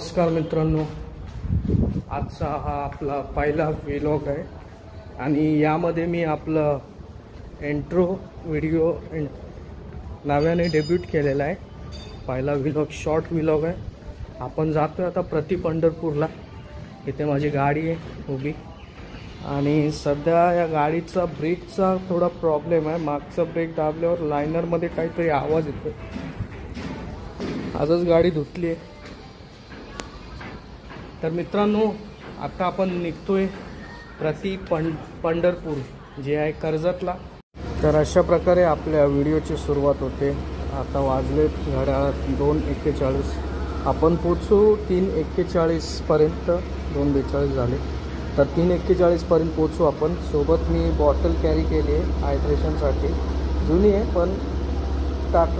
नमस्कार मित्रांनो, आजचा हा आपला पहिला व्लॉग आहे आणि यामध्ये मी आपलं इंट्रो व्हिडिओ नावाने डेब्यूट केलेला आहे। पहिला व्लॉग शॉर्ट व्लॉग आहे। आपण जातोय आता प्रति पंढरपूरला। इथे माझी गाडी आहे उभी आणि सध्या या गाडीचा ब्रेकचा थोडा प्रॉब्लेम आहे। मागचा ब्रेक दाबल्यावर लायनरमध्ये काहीतरी आवाज येतो। आजच गाडी धुतली आहे। तर मित्रांनो, आता आपण निघतोय प्रति पंढरपूर जे आहे कर्जतला। तर अशा प्रकारे आपल्या व्हिडिओची सुरुवात होते। आता वाजलेत घड्याळात 2:41। आपण पोचू 3:41 पर्यंत। 2:42 झाले तर 3:41 पर्यंत पोचू आपण। सोबत मी बॉटल कॅरी केली आहे हायड्रेशनसाठी। जुनी आहे पण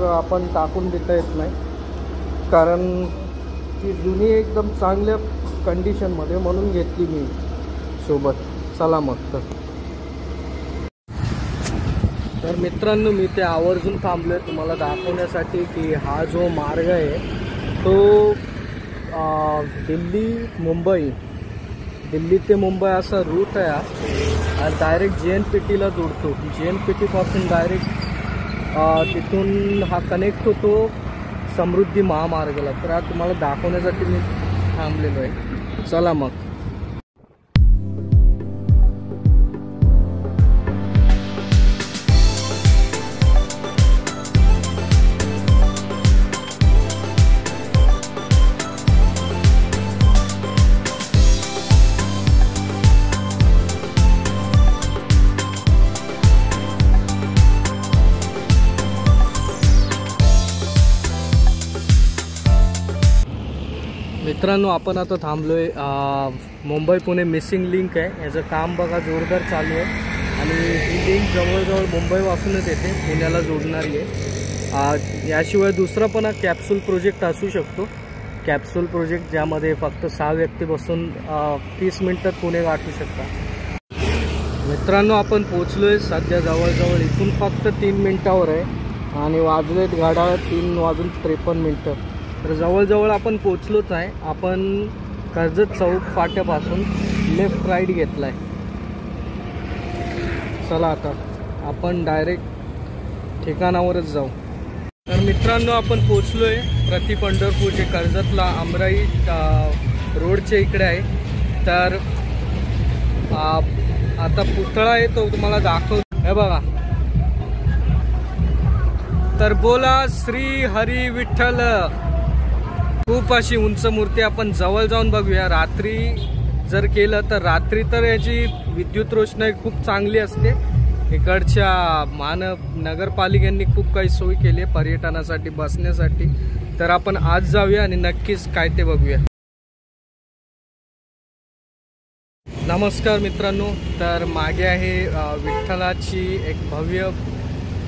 आपण टाकून देता येत नाही, कारण ती जुनी एकदम चांगल्या कंडिशनमध्ये, म्हणून घेतली मी सोबत। चला मग तर मित्रांनो, मी ते आवर्जून थांबलोय तुम्हाला दाखवण्यासाठी की हा जो मार्ग आहे तो दिल्ली ते मुंबई असा रूट आहे आणि डायरेक्ट JNPTला जोडतो। JNPT पासून डायरेक्ट तिथून हा कनेक्ट होतो समृद्धी महामार्गाला। तर आज तुम्हाला दाखवण्यासाठी मी थांबलेलो आहे। चला मग। मित्रांनो, आपण आता थांबलोय मुंबई पुणे मिसिंग लिंक आहे। याचं काम बघा जोरदार चालू आहे आणि ही लिंक जवळजवळ मुंबईपासूनच येते, पुण्याला जोडणारी आहे। याशिवाय दुसरा पण हा कॅप्सूल प्रोजेक्ट असू शकतो। कॅप्सूल प्रोजेक्ट ज्यामध्ये फक्त 6 व्यक्ती बसून 30 मिनिटात पुणे गाठू शकतात। मित्रांनो, आपण पोचलोय सध्या जवळजवळ इथून फक्त 3 मिनिटावर आहे आणि वाजलेत घड्याळात 3:53। तर जवळजवळ आपण पोचलोच आहे। आपण कर्जत चौक फाट्यापासून लेफ्ट राईट घेतला आहे। चला आता आपण डायरेक्ट ठिकाणावरच जाऊ। तर मित्रांनो, आपण पोचलो आहे प्रति पंढरपूर जे कर्जतला आमराई रोडच्या इकडे आहे। तर आता पुतळा आहे तो तुम्हाला दाखवतो, हे बघा। तर बोला श्री हरी विठ्ठल। खूप अशी उंच मूर्ती। आपण जवळ जाऊन बघूया। रात्री जर केलं तर रात्री तर याची विद्युत रोषणाई खूप चांगली असते। इकडच्या नगरपालिकेने खूप काही सोय केली आहे पर्यटनासाठी, बसण्यासाठी। तर आपण आज जाऊया आणि नक्कीच काय ते बघूया। नमस्कार मित्रांनो, तर मागे आहे विठ्ठलाची एक भव्य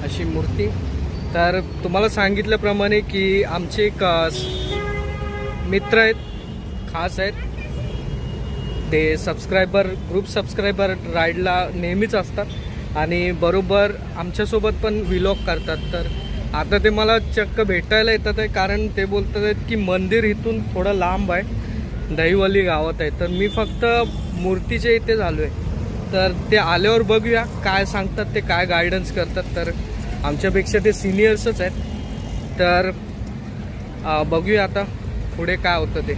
अशी मूर्ती। तर तुम्हाला सांगितल्याप्रमाणे की आमचे एक मित्र आहेत, खास आहेत ते ग्रुप सबस्क्रायबर राईडला नेहमीच असतात आणि बरोबर आमच्यासोबत पण व्लॉग करतात। तर आता ते मला चक्क भेटायला येतात आहे, कारण ते बोलतात आहेत की मंदिर इथून थोडं लांब आहे, दहिवली गावात आहे। तर मी फक्त मूर्तीच्या इथे झालो आहे। तर ते आल्यावर बघूया काय सांगतात, ते काय गायडन्स करतात। तर आमच्यापेक्षा ते सिनियर्सच आहेत। तर बघूया आता पुढे काय होतं ते।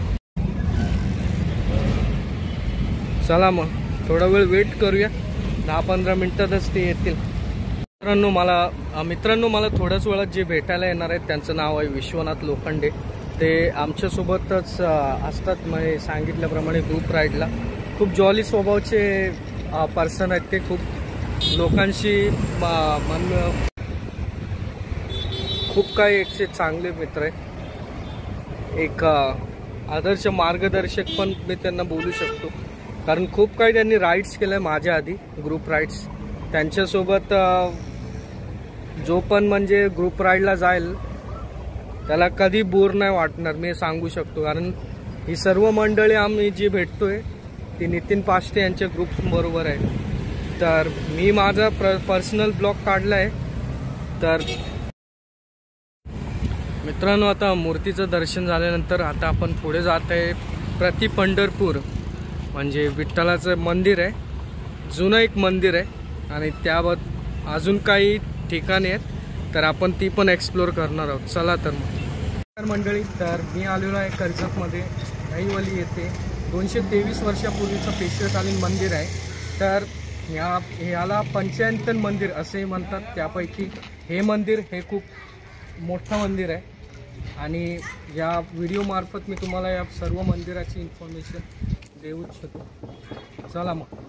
चला मग थोडा वेळ वेट करूया, 10-15 मिनिटातच ते येतील। मित्रांनो, मला थोड्याच वेळात जे भेटायला येणार आहेत त्यांचं नाव आहे विश्वनाथ लोखंडे। ते आमच्यासोबतच असतात, म्हणजे सांगितल्याप्रमाणे ग्रुप राईडला। खूप जॉली स्वभावाचे पर्सन आहेत ते। खूप लोकांशी खूप काही एकशे चांगले मित्र आहेत। एक आदर्श मार्गदर्शक पण मी त्यांना बोलू शकतो, कारण खूप काही त्यांनी राईड्स केल्या माझ्या आधी, ग्रुप राईड्स। त्यांच्यासोबत जो पण म्हणजे ग्रुप राईडला जाईल त्याला कधी बोर नाही वाटणार, मी सांगू शकतो। कारण ही सर्व मंडळी आम्ही जी भेटतोय ती नितीन पाष्टे यांच्या ग्रुप बरोबर आहे। तर मी माझा पर्सनल ब्लॉग काढला आहे। तर मित्रांनो, आता मूर्तीचं दर्शन झाल्यानंतर आता आपण पुढे जात आहे प्रति पंढरपूर, म्हणजे विठ्ठलाचं मंदिर आहे, जुनं एक मंदिर आहे आणि त्याबाबत अजून काही ठिकाणे आहेत, तर आपण ती पण एक्सप्लोर करणार आहोत. चला तर मग मंडळी, तर मी आलेलो आहे कर्जतमध्ये दहिवली येथे 223 वर्षापूर्वीचं पेशवेकालीन मंदिर आहे. तर ह्याला पंचायतन मंदिर असे म्हणतात. त्यापैकी हे मंदिर हे खूप मोठं मंदिर आहे आणि या व्हिडिओमार्फत मी तुम्हाला या सर्व मंदिराची इन्फॉर्मेशन देऊ इच्छितो. चला मग.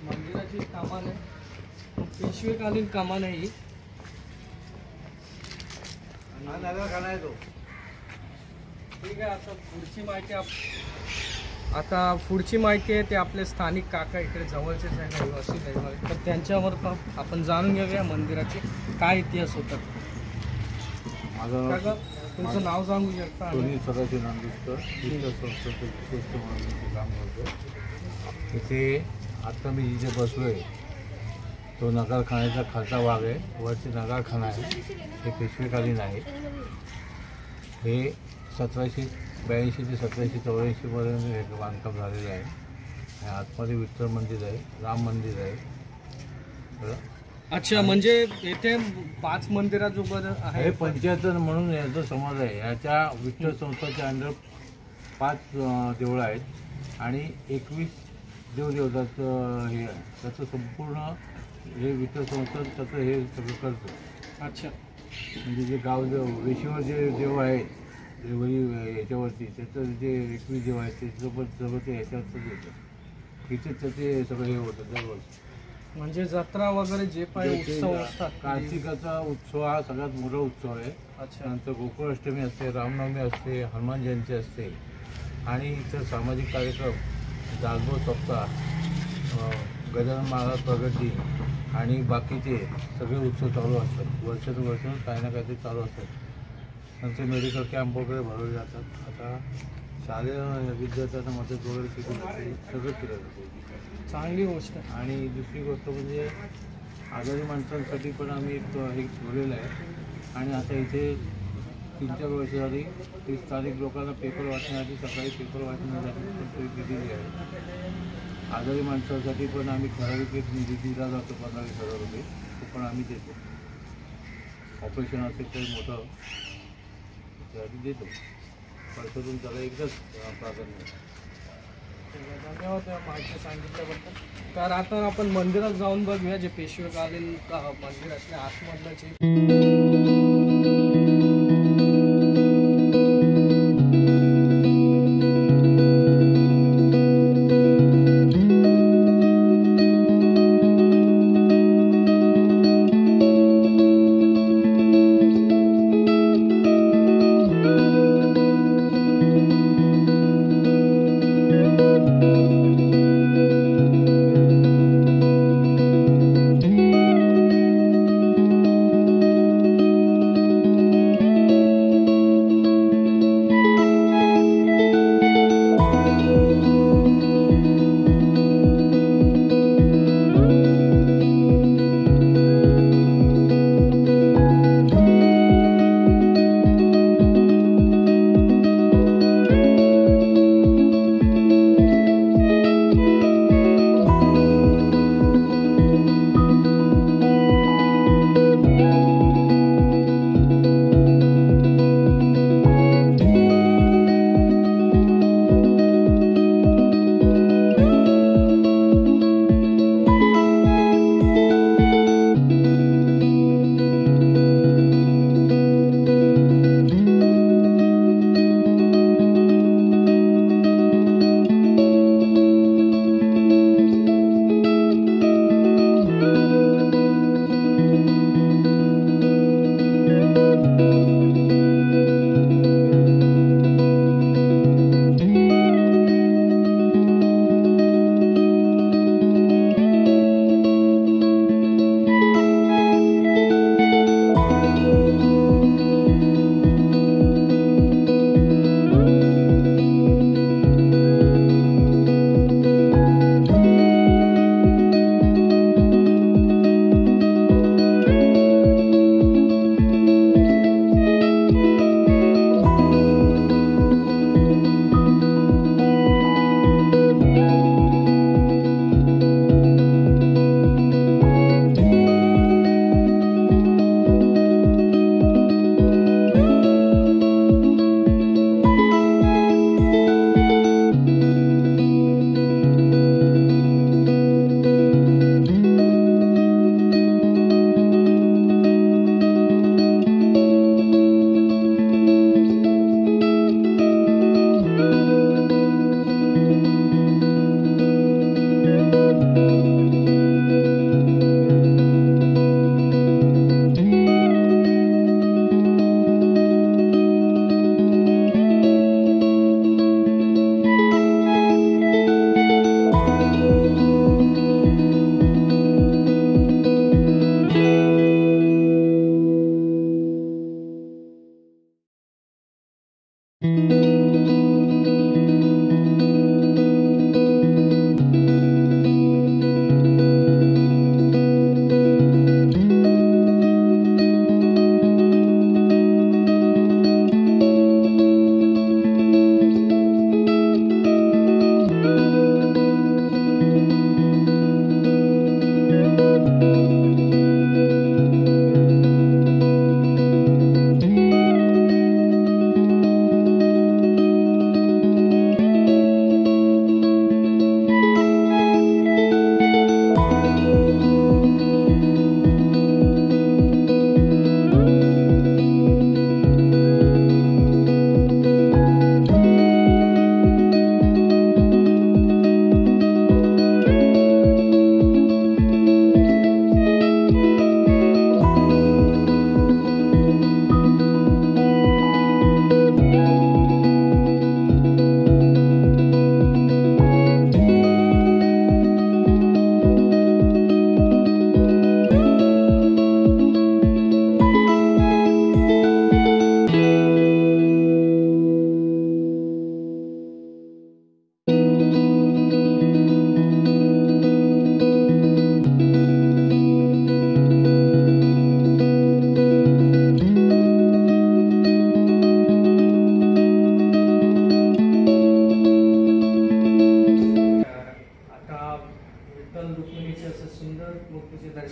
मंदिराची कमान आहे, पेशवेकालीन कमान आहे ही. ठीक आहे. आता पुढची माहिती आहे ते आपले स्थानिक काका इकडे जवळचेच आहे, रहिवासी आहे, तर त्यांच्यावर आपण जाणून घेऊया मंदिराचे काय इतिहास होता. काका, तुमचं नाव सांगू शकता? सदाशिव नांदुरकर, संस्था म्हणून काम करतो. इथे आत्ता मी जिथे बसलो आहे तो नगारखान्याचा खालचा भाग आहे. वरची नगारखाना आहे, हे पेशवेकालीन आहे. हे 1782 ते 1784 पर्यंत हे बांधकाम झालेलं आहे. आतमध्ये विठ्ठल मंदिर आहे, राम मंदिर आहे. अच्छा, म्हणजे येथे 5 मंदिरात आहे. हे पंचायतन म्हणून याचा समाज आहे. याच्या विठ्ठल संस्थाच्या अंडर 5 देवळं आहेत आणि 21 देवदेवताचं हे त्याचं संपूर्ण हे विठ्ठल संस्था त्याचं हे सगळं करतं. अच्छा, म्हणजे जे गाव वेशीवर जे देव आहेत देवरी याच्यावरती त्याचं जे 21 देव आहेत त्याचं पण सगळं ते ह्याच्यावरच येतं. इथेच त्याचे सगळं हे होतं दरवर्षी. म्हणजे जत्रा वगैरे जे काही उत्सव असतात. कार्तिकाचा उत्सव हा सगळ्यात मोठा उत्सव आहे. अच्छा. नंतर गोकुळाष्टमी असते, रामनवमी असते, हनुमान जयंती असते आणि इतर सामाजिक कार्यक्रम, दासबोध सप्ताह, गजानन महाराज प्रगती आणि बाकीचे सगळे उत्सव चालू असतात. वर्षातून वर्ष काही ना काहीतरी चालू असतात. नंतर मेडिकल कॅम्प वगैरे भरवले जातात. आता शालेय विद्यार्थ्यांना मदत वगैरे केली जाते, सगळं केलं जाते. चांगली गोष्ट. आणि दुसरी गोष्ट म्हणजे आजारी माणसांसाठी पण आम्ही एक हे ठेवलेलं आहे. आणि आता इथे 3-4 वर्ष झाली 30 तारीख लोकांना पेपर वाचण्यासाठी सकाळी पेपर वाचण्यासाठी सोय केलेली आहे. आजारी माणसांसाठी पण आम्ही ठराविक एक निधी दिला जातो, 15,000 रुपये, तो पण आम्ही देतो. ऑपरेशन असेल तर मोठं त्यासाठी देतो. वर्षातून त्याला एकदाच प्राधान्य. धन्यवाद माहिती सांगितल्याबद्दल. तर आता आपण मंदिरात जाऊन बघूया जे पेशवेकालीन मंदिर असले आतमधलं जे.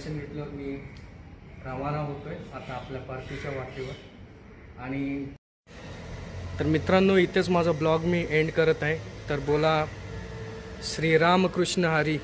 दर्शन घेतलं मी रवाना होतोय आता आपल्या परतीच्या वाटेवर. आणि तर मित्रांनो, इथेच माझा ब्लॉग मी एंड करत आहे. तर बोला श्रीरामकृष्ण हरी.